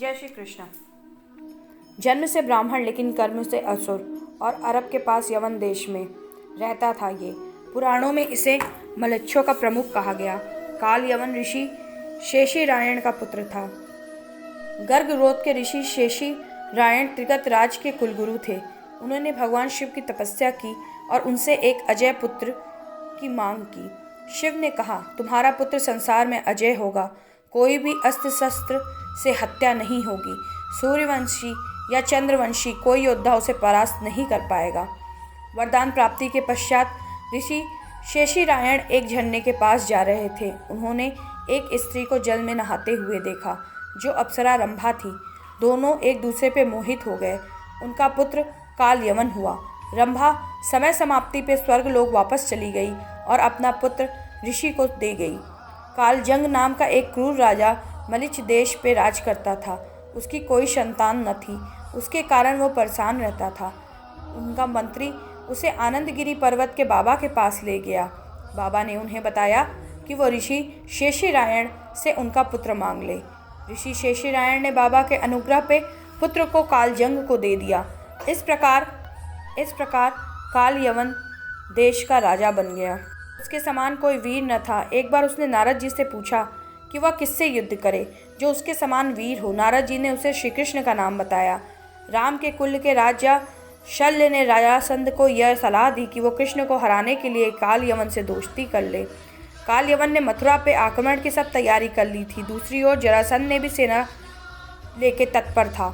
जय श्री कृष्ण। जन्म से ब्राह्मण लेकिन कर्म से असुर और अरब के पास यवन देश में रहता था। ये पुराणों में इसे मलेच्छों का प्रमुख कहा गया। काल यवन ऋषि शेषी रायण का पुत्र था। गर्ग गोत्र के ऋषि शेषी रायण त्रिगत राज के कुलगुरु थे। उन्होंने भगवान शिव की तपस्या की और उनसे एक अजय पुत्र की मांग की। शिव ने कहा, तुम्हारा पुत्र संसार में अजय होगा, कोई भी अस्त्र शस्त्र से हत्या नहीं होगी, सूर्यवंशी या चंद्रवंशी कोई योद्धा उसे परास्त नहीं कर पाएगा। वरदान प्राप्ति के पश्चात ऋषि शेषी रायण एक झरने के पास जा रहे थे। उन्होंने एक स्त्री को जल में नहाते हुए देखा जो अप्सरा रंभा थी। दोनों एक दूसरे पे मोहित हो गए। उनका पुत्र काल यवन हुआ। रंभा समय समाप्ति पे स्वर्ग लोक वापस चली गई और अपना पुत्र ऋषि को दे गई। कालजंग नाम का एक क्रूर राजा मलिच्छ देश पे राज करता था। उसकी कोई संतान न थी, उसके कारण वो परेशान रहता था। उनका मंत्री उसे आनंदगिरी पर्वत के बाबा के पास ले गया। बाबा ने उन्हें बताया कि वो ऋषि शेषी रायण से उनका पुत्र मांग ले। ऋषि शेषी रायण ने बाबा के अनुग्रह पे पुत्र को कालजंग को दे दिया। इस प्रकार काल यवन देश का राजा बन गया। उसके समान कोई वीर न था। एक बार उसने नारद जी से पूछा कि वह किससे युद्ध करे जो उसके समान वीर हो। नारद जी ने उसे श्री कृष्ण का नाम बताया। राम के कुल के राजा शल्य ने राजासंध को यह सलाह दी कि वो कृष्ण को हराने के लिए काल यवन से दोस्ती कर ले। काल यवन ने मथुरा पे आक्रमण की सब तैयारी कर ली थी। दूसरी ओर जरासंध ने भी सेना लेके तत्पर था।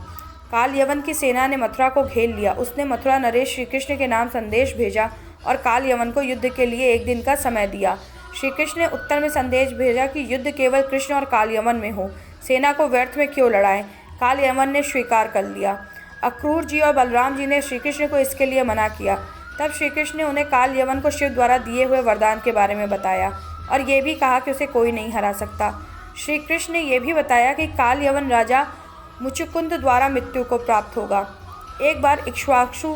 काल यवन की सेना ने मथुरा को घेर लिया। उसने मथुरा नरेश श्री कृष्ण के नाम संदेश भेजा और काल यवन को युद्ध के लिए 1 दिन का समय दिया। श्री कृष्ण ने उत्तर में संदेश भेजा कि युद्ध केवल कृष्ण और काल यवन में हो, सेना को व्यर्थ में क्यों लड़ाएं। काल यवन ने स्वीकार कर लिया। अक्रूर जी और बलराम जी ने श्री कृष्ण को इसके लिए मना किया। तब श्री कृष्ण ने उन्हें काल यवन को शिव द्वारा दिए हुए वरदान के बारे में बताया और ये भी कहा कि उसे कोई नहीं हरा सकता। श्री कृष्ण ने यह भी बताया कि काल यवन राजा मुचुकुंद द्वारा मृत्यु को प्राप्त होगा। एक बार इक्ष्वाकु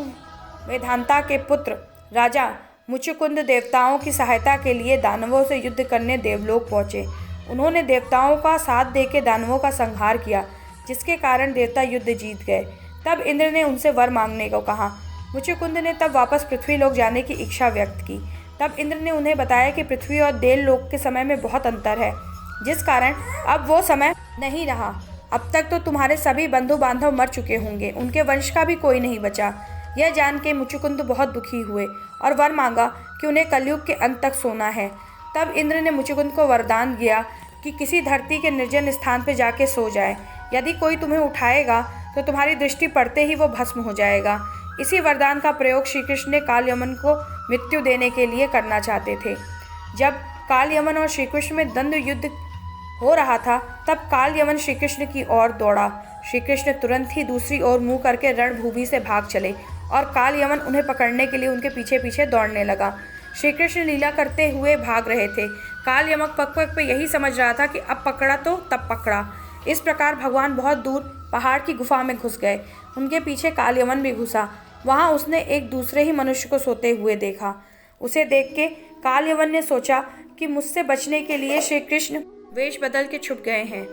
वेदांता के पुत्र राजा मुचुकुंद देवताओं की सहायता के लिए दानवों से युद्ध करने देवलोक पहुँचे। उन्होंने देवताओं का साथ देकर दानवों का संहार किया, जिसके कारण देवता युद्ध जीत गए। तब इंद्र ने उनसे वर मांगने को कहा। मुचुकुंद ने तब वापस पृथ्वी लोक जाने की इच्छा व्यक्त की। तब इंद्र ने उन्हें बताया कि पृथ्वी और देव लोक के समय में बहुत अंतर है, जिस कारण अब वो समय नहीं रहा। अब तक तो तुम्हारे सभी बंधु बांधव मर चुके होंगे, उनके वंश का भी कोई नहीं बचा। यह जान के मुचुकुंद बहुत दुखी हुए और वर मांगा कि उन्हें कलयुग के अंत तक सोना है। तब इंद्र ने मुचुकुंद को वरदान दिया कि किसी धरती के निर्जन स्थान पर जाके सो जाए। यदि कोई तुम्हें उठाएगा तो तुम्हारी दृष्टि पड़ते ही वो भस्म हो जाएगा। इसी वरदान का प्रयोग श्री कृष्ण ने काल यमन को मृत्यु देने के लिए करना चाहते थे। जब काल यमन और श्री कृष्ण में द्वंद्व युद्ध हो रहा था, तब काल यमन श्री कृष्ण की ओर दौड़ा। श्री कृष्ण तुरंत ही दूसरी ओर मुंह करके रणभूमि से भाग चले और काल यमन उन्हें पकड़ने के लिए उनके पीछे पीछे दौड़ने लगा। श्री कृष्ण लीला करते हुए भाग रहे थे। काल यमक पग पग पे यही समझ रहा था कि अब पकड़ा तो तब पकड़ा। इस प्रकार भगवान बहुत दूर पहाड़ की गुफा में घुस गए। उनके पीछे काल यमन भी घुसा। वहाँ उसने एक दूसरे ही मनुष्य को सोते हुए देखा। उसे देख के काल यमन ने सोचा कि मुझसे बचने के लिए श्री कृष्ण वेश बदल के छुप गए हैं।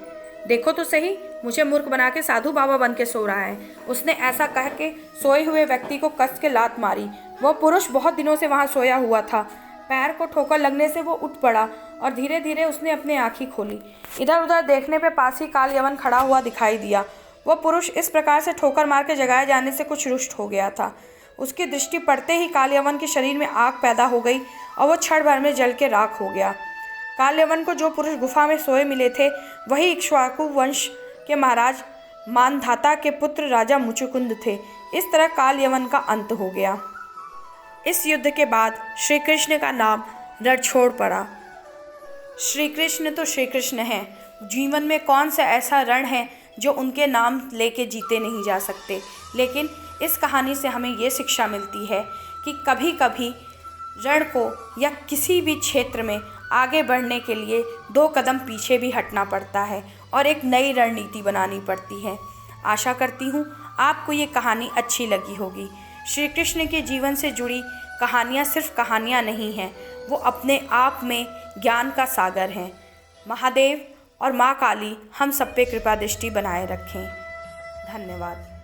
देखो तो सही, मुझे मूर्ख बना के साधु बाबा बन के सो रहा है। उसने ऐसा कह के सोए हुए व्यक्ति को कस के लात मारी। वह पुरुष बहुत दिनों से वहाँ सोया हुआ था। पैर को ठोकर लगने से वो उठ पड़ा और धीरे धीरे उसने अपनी आँखें खोली। इधर उधर देखने पे पास ही काल यवन खड़ा हुआ दिखाई दिया। वह पुरुष इस प्रकार से ठोकर मार के जगाए जाने से कुछ रुष्ट हो गया था। उसकी दृष्टि पड़ते ही काल यवन के शरीर में आग पैदा हो गई और वो क्षण भर में जल के राख हो गया। काल यवन को जो पुरुष गुफा में सोए मिले थे, वही इक्ष्वाकु वंश के महाराज मानधाता के पुत्र राजा मुचुकुंद थे। इस तरह काल यवन का अंत हो गया। इस युद्ध के बाद श्री कृष्ण का नाम रणछोड़ पड़ा। श्री कृष्ण तो श्री कृष्ण हैं। जीवन में कौन सा ऐसा रण है जो उनके नाम लेके जीते नहीं जा सकते। लेकिन इस कहानी से हमें ये शिक्षा मिलती है कि कभी कभी रण को या किसी भी क्षेत्र में आगे बढ़ने के लिए 2 कदम पीछे भी हटना पड़ता है और एक नई रणनीति बनानी पड़ती है। आशा करती हूँ आपको ये कहानी अच्छी लगी होगी। श्री कृष्ण के जीवन से जुड़ी कहानियाँ सिर्फ कहानियाँ नहीं हैं, वो अपने आप में ज्ञान का सागर हैं। महादेव और माँ काली हम सब पे कृपा दृष्टि बनाए रखें। धन्यवाद।